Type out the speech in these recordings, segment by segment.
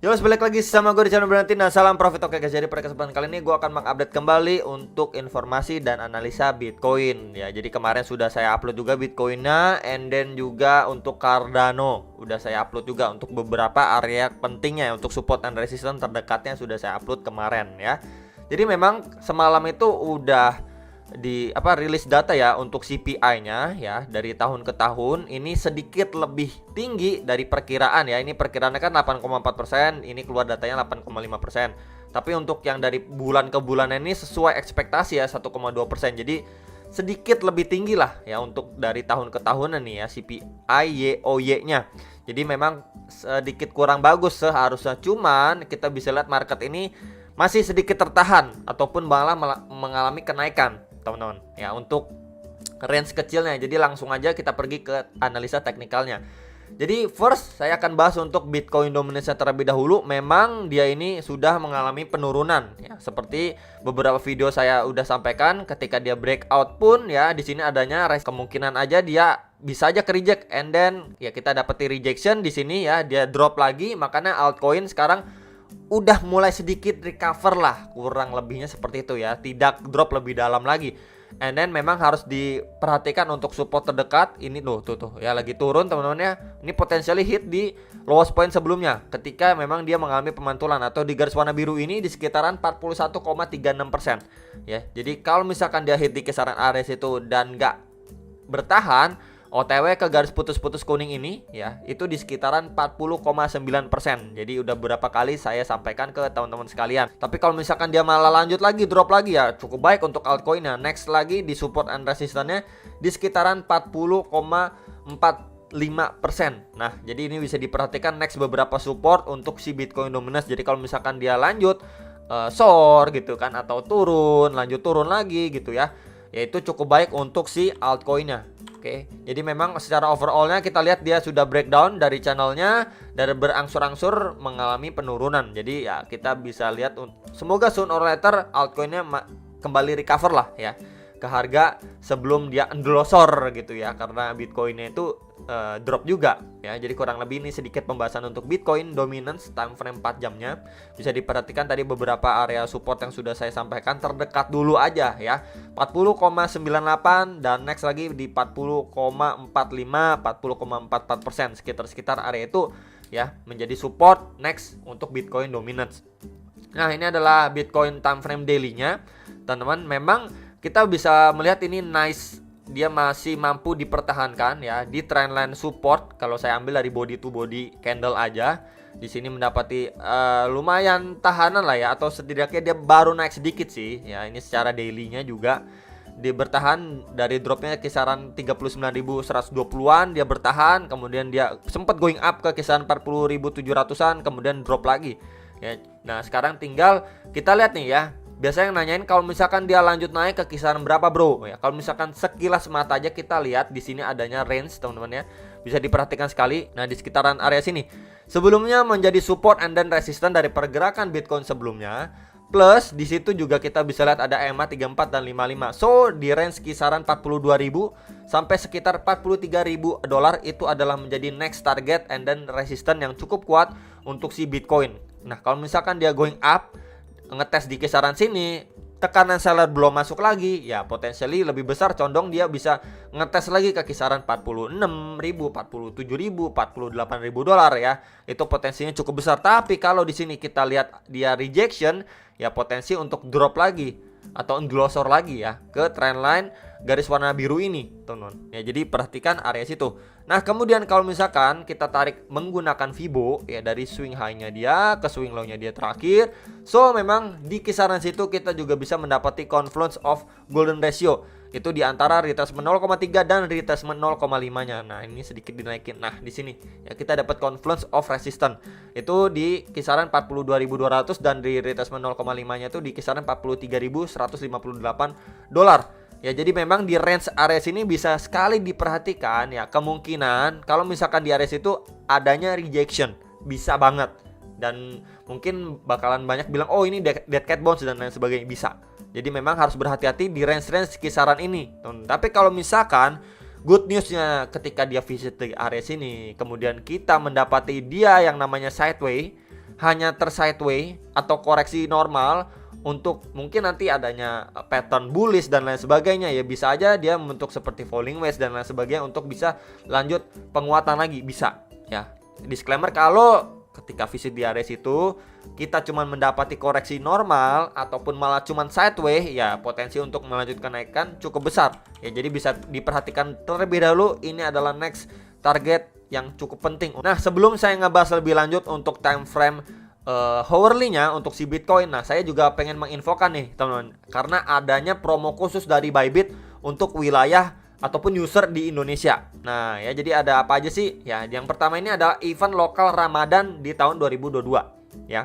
Yo, balik lagi sama gue di channel Berhenti. Nah, salam profit. Oke guys, jadi pada kesempatan kali ini gue akan mengupdate kembali untuk informasi dan analisa Bitcoin ya. Jadi kemarin sudah saya upload juga Bitcoinnya, and then juga untuk Cardano udah saya upload juga untuk beberapa area pentingnya untuk support and resistance terdekatnya sudah saya upload kemarin ya. Jadi memang semalam itu udah rilis data ya untuk CPI-nya ya, dari tahun ke tahun ini sedikit lebih tinggi dari perkiraan ya. Ini perkiraannya kan 8,4%, ini keluar datanya 8,5%. Tapi untuk yang dari bulan ke bulan ini sesuai ekspektasi ya 1,2%. Jadi sedikit lebih tinggi lah ya untuk dari tahun ke tahun ini ya CPI YoY-nya. Jadi memang sedikit kurang bagus seharusnya, cuman kita bisa lihat market ini masih sedikit tertahan ataupun malah mengalami kenaikan teman-teman ya untuk range kecilnya. Jadi langsung aja kita pergi ke analisa teknikalnya. Jadi first saya akan bahas untuk Bitcoin dominance terlebih dahulu. Memang dia ini sudah mengalami penurunan ya, seperti beberapa video saya udah sampaikan. Ketika dia breakout pun ya di sini adanya kemungkinan aja dia bisa aja ke reject, and then ya kita dapeti rejection di sini ya, dia drop lagi. Makanya altcoin sekarang udah mulai sedikit recover lah, kurang lebihnya seperti itu ya, tidak drop lebih dalam lagi. And then memang harus diperhatikan untuk support terdekat ini tuh ya, lagi turun teman-teman ya. Ini potensially hit di lowest point sebelumnya ketika memang dia mengalami pemantulan, atau di garis warna biru ini di sekitaran 41,36% ya. Jadi kalau misalkan dia hit di kisaran area situ dan nggak bertahan, OTW ke garis putus-putus kuning ini ya, itu di sekitaran 40,9%. Jadi udah berapa kali saya sampaikan ke teman-teman sekalian. Tapi kalau misalkan dia malah lanjut lagi, drop lagi ya, cukup baik untuk altcoinnya. Next lagi di support and resistance-nya di sekitaran 40,45%. Nah, jadi ini bisa diperhatikan next beberapa support untuk si Bitcoin dominance. Jadi kalau misalkan dia lanjut soar gitu kan, atau lanjut turun lagi gitu ya, yaitu cukup baik untuk si altcoinnya. Oke, jadi memang secara overallnya kita lihat dia sudah breakdown dari channelnya, dari berangsur-angsur mengalami penurunan. Jadi ya kita bisa lihat, semoga soon or later altcoinnya kembali recover lah ya ke harga sebelum dia endlosor gitu ya, karena Bitcoinnya itu drop juga ya. Jadi kurang lebih ini sedikit pembahasan untuk Bitcoin dominance time frame 4 jamnya. Bisa diperhatikan tadi beberapa area support yang sudah saya sampaikan terdekat dulu aja ya, 40,98 dan next lagi di 40,45 40,44%, sekitar area itu ya menjadi support next untuk Bitcoin dominance. Nah, ini adalah Bitcoin time frame daily-nya teman-teman. Memang kita bisa melihat ini nice, dia masih mampu dipertahankan ya di trendline support. Kalau saya ambil dari body to body candle aja, di sini mendapati lumayan tahanan lah ya, atau setidaknya dia baru naik sedikit sih ya. Ini secara daily-nya juga dia bertahan dari dropnya kisaran 39.120-an, dia bertahan, kemudian dia sempat going up ke kisaran 40.700-an, kemudian drop lagi ya. Nah, sekarang tinggal kita lihat nih ya. Biasanya yang nanyain kalau misalkan dia lanjut naik ke kisaran berapa bro ya. Kalau misalkan sekilas mata aja kita lihat di sini adanya range teman-teman ya, bisa diperhatikan sekali. Nah, di sekitaran area sini sebelumnya menjadi support and then resistance dari pergerakan Bitcoin sebelumnya. Plus di situ juga kita bisa lihat ada EMA 34 dan 55. So di range kisaran 42.000 sampai sekitar 43.000 dolar itu adalah menjadi next target and then resistance yang cukup kuat untuk si Bitcoin. Nah, kalau misalkan dia going up, ngetes di kisaran sini, tekanan seller belum masuk lagi ya, potensially lebih besar condong dia bisa ngetes lagi ke kisaran 46.000, 47.000, 48.000 dolar ya. Itu potensinya cukup besar. Tapi kalau di sini kita lihat dia rejection ya, potensi untuk drop lagi atau endlosor lagi ya ke trendline garis warna biru ini teman-teman ya. Jadi perhatikan area situ. Nah, kemudian kalau misalkan kita tarik menggunakan Fibo ya, dari swing high-nya dia ke swing low-nya dia terakhir, so memang di kisaran situ kita juga bisa mendapati confluence of golden ratio, itu di antara retracement 0,3 dan retracement 0,5-nya. Nah, ini sedikit dinaikin. Nah, di sini ya kita dapat confluence of resistance itu di kisaran 42.200 dan di retracement 0,5-nya itu di kisaran 43.158 dolar. Ya, jadi memang di range area sini bisa sekali diperhatikan ya, kemungkinan kalau misalkan di area itu adanya rejection bisa banget, dan mungkin bakalan banyak bilang oh ini dead cat bounce dan lain sebagainya, bisa. Jadi memang harus berhati-hati di range kisaran ini. Tapi kalau misalkan good newsnya ketika dia visit di area sini, kemudian kita mendapati dia yang namanya sideways hanya tersideway atau koreksi normal untuk mungkin nanti adanya pattern bullish dan lain sebagainya, ya bisa aja dia membentuk seperti falling wedge dan lain sebagainya untuk bisa lanjut penguatan lagi, bisa ya. Disclaimer, kalau ketika visit di area situ kita cuma mendapati koreksi normal ataupun malah cuma sideways, ya potensi untuk melanjutkan kenaikan cukup besar ya. Jadi bisa diperhatikan terlebih dahulu, ini adalah next target yang cukup penting. Nah, sebelum saya ngebahas lebih lanjut untuk time frame hourly-nya untuk si Bitcoin, nah saya juga pengen menginfokan nih teman-teman, karena adanya promo khusus dari Bybit untuk wilayah ataupun user di Indonesia. Nah ya, jadi ada apa aja sih? Ya, yang pertama ini adalah event lokal Ramadan di tahun 2022 ya.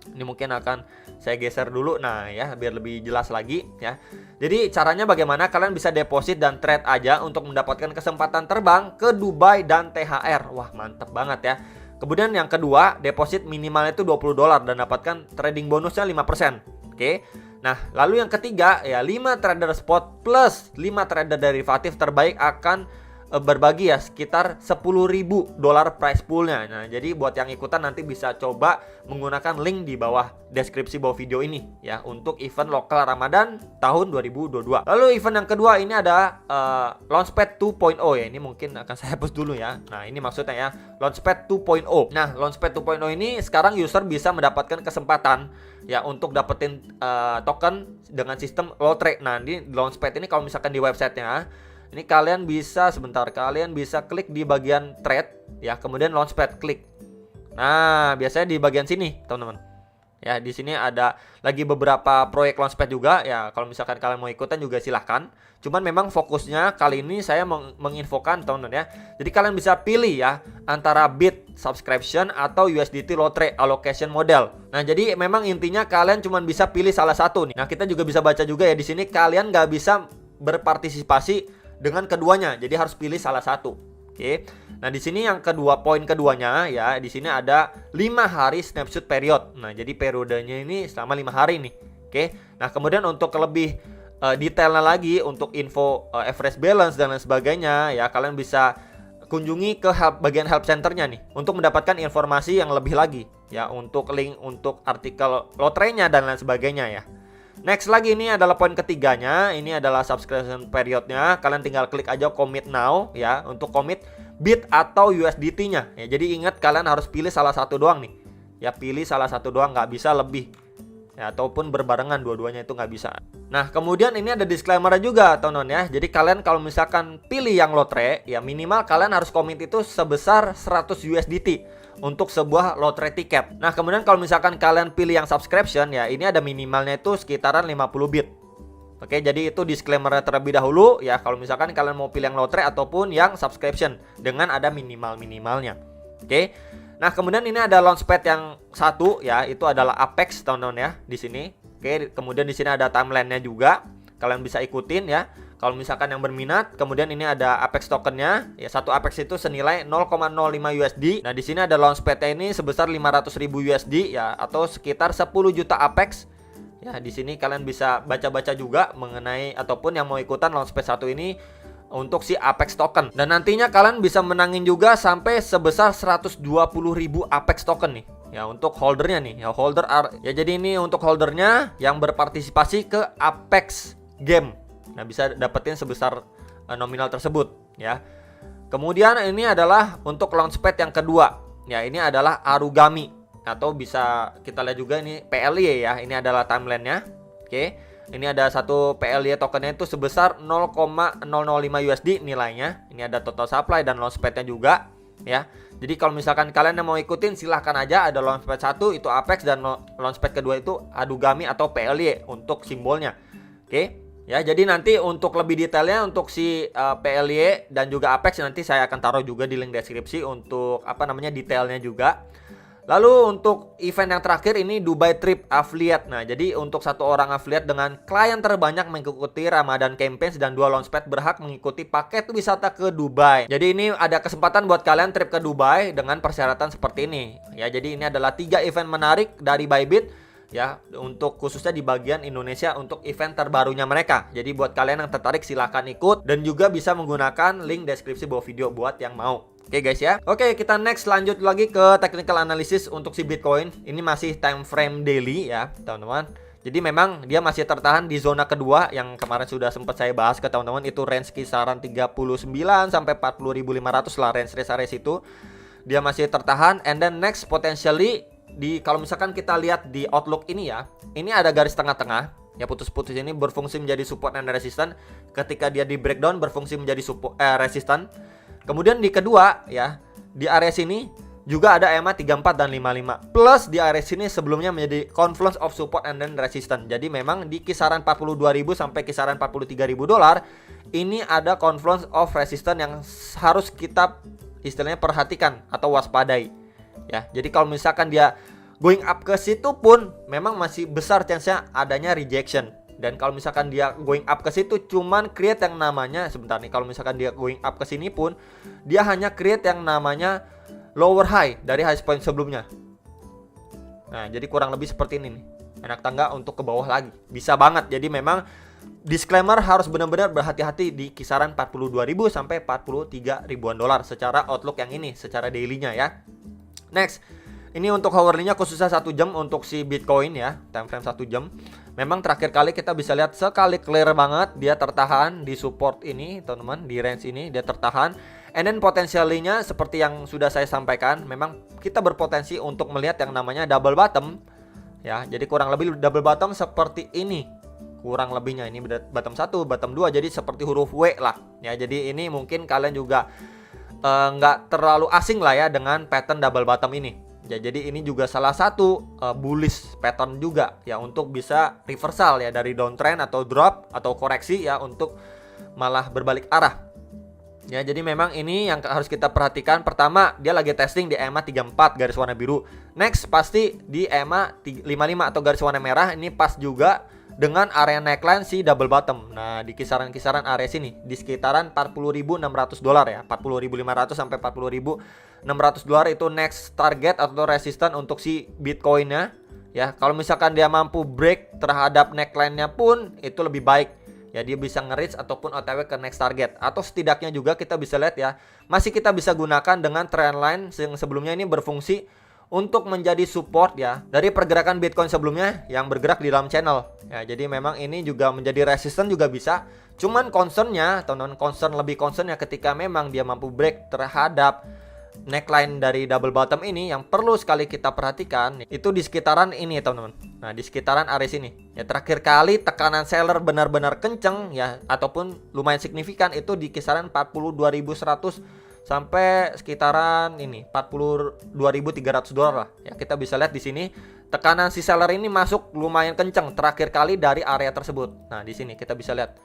Ini mungkin akan saya geser dulu, nah ya, biar lebih jelas lagi ya. Jadi caranya bagaimana? Kalian bisa deposit dan trade aja untuk mendapatkan kesempatan terbang ke Dubai dan THR. Wah, mantep banget ya. Kemudian yang kedua, deposit minimalnya itu $20 dan dapatkan trading bonusnya 5%. Oke. Nah, lalu yang ketiga ya, 5 trader spot plus 5 trader derivatif terbaik akan berbagi ya sekitar $10.000 price poolnya. Nah, jadi buat yang ikutan nanti bisa coba menggunakan link di bawah deskripsi bawah video ini ya, untuk event lokal Ramadan tahun 2022. Lalu event yang kedua ini ada Launchpad 2.0 ya. Ini mungkin akan saya hapus dulu ya. Nah, ini maksudnya ya, Launchpad 2.0. Nah, Launchpad 2.0 ini sekarang user bisa mendapatkan kesempatan ya untuk dapetin token dengan sistem low trade. Nah, di Launchpad ini kalau misalkan di websitenya, ini kalian bisa klik di bagian trade ya, kemudian Launchpad klik. Nah, biasanya di bagian sini, teman-teman. Ya, di sini ada lagi beberapa proyek Launchpad juga ya. Kalau misalkan kalian mau ikutan juga silahkan. Cuman memang fokusnya kali ini saya menginfokan, teman-teman ya. Jadi kalian bisa pilih ya antara Bit subscription atau USDT low trade allocation model. Nah, jadi memang intinya kalian cuma bisa pilih salah satu nih. Nah, kita juga bisa baca juga ya di sini, kalian nggak bisa berpartisipasi dengan keduanya, jadi harus pilih salah satu. Oke. Nah, di sini yang kedua, poin keduanya ya, di sini ada 5 hari snapshot period. Nah, jadi periodenya ini selama 5 hari nih. Oke. Nah, kemudian untuk lebih detailnya lagi untuk info average balance dan lain sebagainya ya, kalian bisa kunjungi ke bagian help centernya nih untuk mendapatkan informasi yang lebih lagi ya, untuk link untuk artikel lotrenya dan lain sebagainya ya. Next lagi, ini adalah poin ketiganya, ini adalah subscription periodnya. Kalian tinggal klik aja commit now ya, untuk commit Bit atau USDT-nya ya. Jadi ingat, kalian harus pilih salah satu doang nih ya, pilih salah satu doang, nggak bisa lebih ya, ataupun berbarengan dua-duanya itu nggak bisa. Nah, kemudian ini ada disclaimer juga teman-teman ya. Jadi kalian kalau misalkan pilih yang lotre ya, minimal kalian harus commit itu sebesar 100 USDT untuk sebuah lotre tiket. Nah, kemudian kalau misalkan kalian pilih yang subscription ya, ini ada minimalnya itu sekitaran 50 bit. Oke, jadi itu disclaimer terlebih dahulu ya, kalau misalkan kalian mau pilih yang lotre ataupun yang subscription dengan ada minimalnya. Oke. Nah, kemudian ini ada Launchpad yang satu ya, itu adalah Apex, teman-teman ya, di sini. Oke, kemudian di sini ada timeline-nya juga. Kalian bisa ikutin ya. Kalau misalkan yang berminat, kemudian ini ada Apex tokennya. Ya, satu Apex itu senilai 0,05 USD. Nah, di sini ada Launchpad ini sebesar 500.000 USD ya, atau sekitar 10 juta Apex. Ya, di sini kalian bisa baca-baca juga mengenai ataupun yang mau ikutan Launchpad 1 ini untuk si Apex token. Dan nantinya kalian bisa menangin juga sampai sebesar 120.000 Apex token nih. Ya, untuk holdernya nih. Ya, jadi ini untuk holdernya yang berpartisipasi ke Apex game. Nah, bisa dapetin sebesar nominal tersebut ya. Kemudian ini adalah untuk Launchpad yang kedua. Ya, ini adalah Arugami, atau bisa kita lihat juga ini PLY ya. Ini adalah timelinenya. Oke. Ini ada satu PLY tokennya itu sebesar 0,005 USD nilainya. Ini ada total supply dan Launchpad-nya juga ya. Jadi kalau misalkan kalian yang mau ikutin silahkan aja, ada Launchpad 1 itu Apex dan Launchpad kedua itu Arugami atau PLY untuk simbolnya. Oke. Ya, jadi nanti untuk lebih detailnya untuk si PLY dan juga Apex nanti saya akan taruh juga di link deskripsi untuk detailnya juga. Lalu untuk event yang terakhir ini Dubai Trip Affiliate. Nah, jadi untuk satu orang affiliate dengan klien terbanyak mengikuti Ramadan Campaigns dan 2 Launchpad berhak mengikuti paket wisata ke Dubai. Jadi ini ada kesempatan buat kalian trip ke Dubai dengan persyaratan seperti ini. Ya, jadi ini adalah 3 event menarik dari Bybit ya, untuk khususnya di bagian Indonesia untuk event terbarunya mereka. Jadi buat kalian yang tertarik silahkan ikut dan juga bisa menggunakan link deskripsi bawah video buat yang mau. Oke guys ya. Oke, kita next lanjut lagi ke technical analysis untuk si Bitcoin. Ini masih time frame daily ya, teman-teman. Jadi memang dia masih tertahan di zona kedua yang kemarin sudah sempat saya bahas ke teman-teman, itu range kisaran 39 sampai 40.500 lah, range area situ. Dia masih tertahan, and then next potentially kalau misalkan kita lihat di outlook ini ya, ini ada garis tengah-tengah ya, putus-putus ini berfungsi menjadi support and resistance. Ketika dia di breakdown berfungsi menjadi resistance. Kemudian di kedua ya, di area sini juga ada EMA 34 dan 55. Plus di area sini sebelumnya menjadi confluence of support and then resistance. Jadi memang di kisaran 42.000 sampai kisaran 43.000 dolar ini ada confluence of resistance yang harus kita istilahnya perhatikan atau waspadai. Ya, jadi kalau misalkan dia going up ke situ pun memang masih besar chance-nya adanya rejection. Dan kalau misalkan dia going up ke situ cuman create yang namanya, sebentar nih, kalau misalkan dia going up ke sini pun dia hanya create yang namanya lower high dari high point sebelumnya. Nah, jadi kurang lebih seperti ini nih. Enak tangga untuk ke bawah lagi. Bisa banget. Jadi memang disclaimer harus benar-benar berhati-hati di kisaran 42.000 sampai 43 ribuan dolar secara outlook yang ini, secara daily-nya ya. Next, ini untuk hourly-nya khususnya 1 jam untuk si Bitcoin ya, time frame 1 jam. Memang terakhir kali kita bisa lihat sekali clear banget dia tertahan di support ini, teman-teman, di range ini dia tertahan. And then potensialnya seperti yang sudah saya sampaikan, memang kita berpotensi untuk melihat yang namanya double bottom ya. Jadi kurang lebih double bottom seperti ini. Kurang lebihnya ini bottom 1, bottom 2, jadi seperti huruf W lah ya. Jadi ini mungkin kalian juga nggak terlalu asing lah ya dengan pattern double bottom ini. Ya, jadi ini juga salah satu bullish pattern juga ya untuk bisa reversal ya dari downtrend atau drop atau koreksi ya untuk malah berbalik arah. Ya, jadi memang ini yang harus kita perhatikan. Pertama, dia lagi testing di EMA 34 garis warna biru. Next pasti di EMA 55 atau garis warna merah, ini pas juga dengan area neckline si double bottom. Nah, di kisaran-kisaran area sini di sekitaran 40.600 dolar ya, 40.500 sampai 40.600 dolar itu next target atau resistance untuk si Bitcoin-nya ya. Kalau misalkan dia mampu break terhadap neckline-nya pun itu lebih baik ya, dia bisa nge-reach ataupun OTW ke next target. Atau setidaknya juga kita bisa lihat ya, masih kita bisa gunakan dengan trendline yang sebelumnya ini berfungsi untuk menjadi support ya dari pergerakan Bitcoin sebelumnya yang bergerak di dalam channel ya. Jadi memang ini juga menjadi resistance juga bisa. Cuman concernnya, teman-teman, lebih concernnya ketika memang dia mampu break terhadap neckline dari double bottom ini, yang perlu sekali kita perhatikan itu di sekitaran ini teman-teman. Nah, di sekitaran area sini ya, terakhir kali tekanan seller benar-benar kenceng ya ataupun lumayan signifikan itu di kisaran 42.100 sampai sekitaran ini 42.300 dolar lah ya. Kita bisa lihat di sini tekanan si seller ini masuk lumayan kenceng terakhir kali dari area tersebut. Nah, di sini kita bisa lihat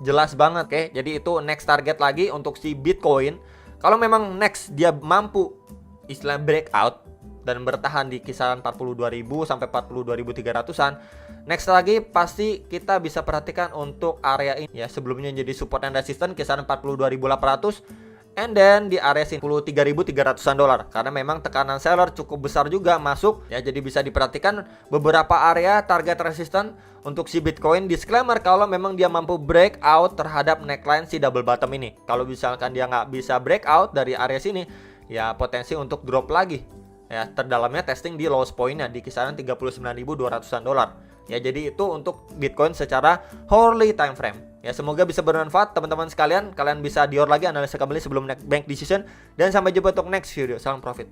jelas banget. Oke, jadi itu next target lagi untuk si Bitcoin. Kalau memang next dia mampu istilah breakout dan bertahan di kisaran 42.000 sampai 42.300-an, next lagi pasti kita bisa perhatikan untuk area ini ya, sebelumnya jadi support and resistance kisaran 42.800. And then di area 43.300-an dolar. Karena memang tekanan seller cukup besar juga masuk ya. Jadi bisa diperhatikan beberapa area target resistance untuk si Bitcoin. Disclaimer kalau memang dia mampu breakout terhadap neckline si double bottom ini. Kalau misalkan dia nggak bisa breakout dari area sini, ya potensi untuk drop lagi ya. Terdalamnya testing di lowest pointnya di kisaran 39.200-an dolar ya. Jadi itu untuk Bitcoin secara hourly time frame. Ya, semoga bisa bermanfaat teman-teman sekalian. Kalian bisa dior lagi analisa kembali sebelum next bank decision. Dan sampai jumpa untuk next video. Salam profit.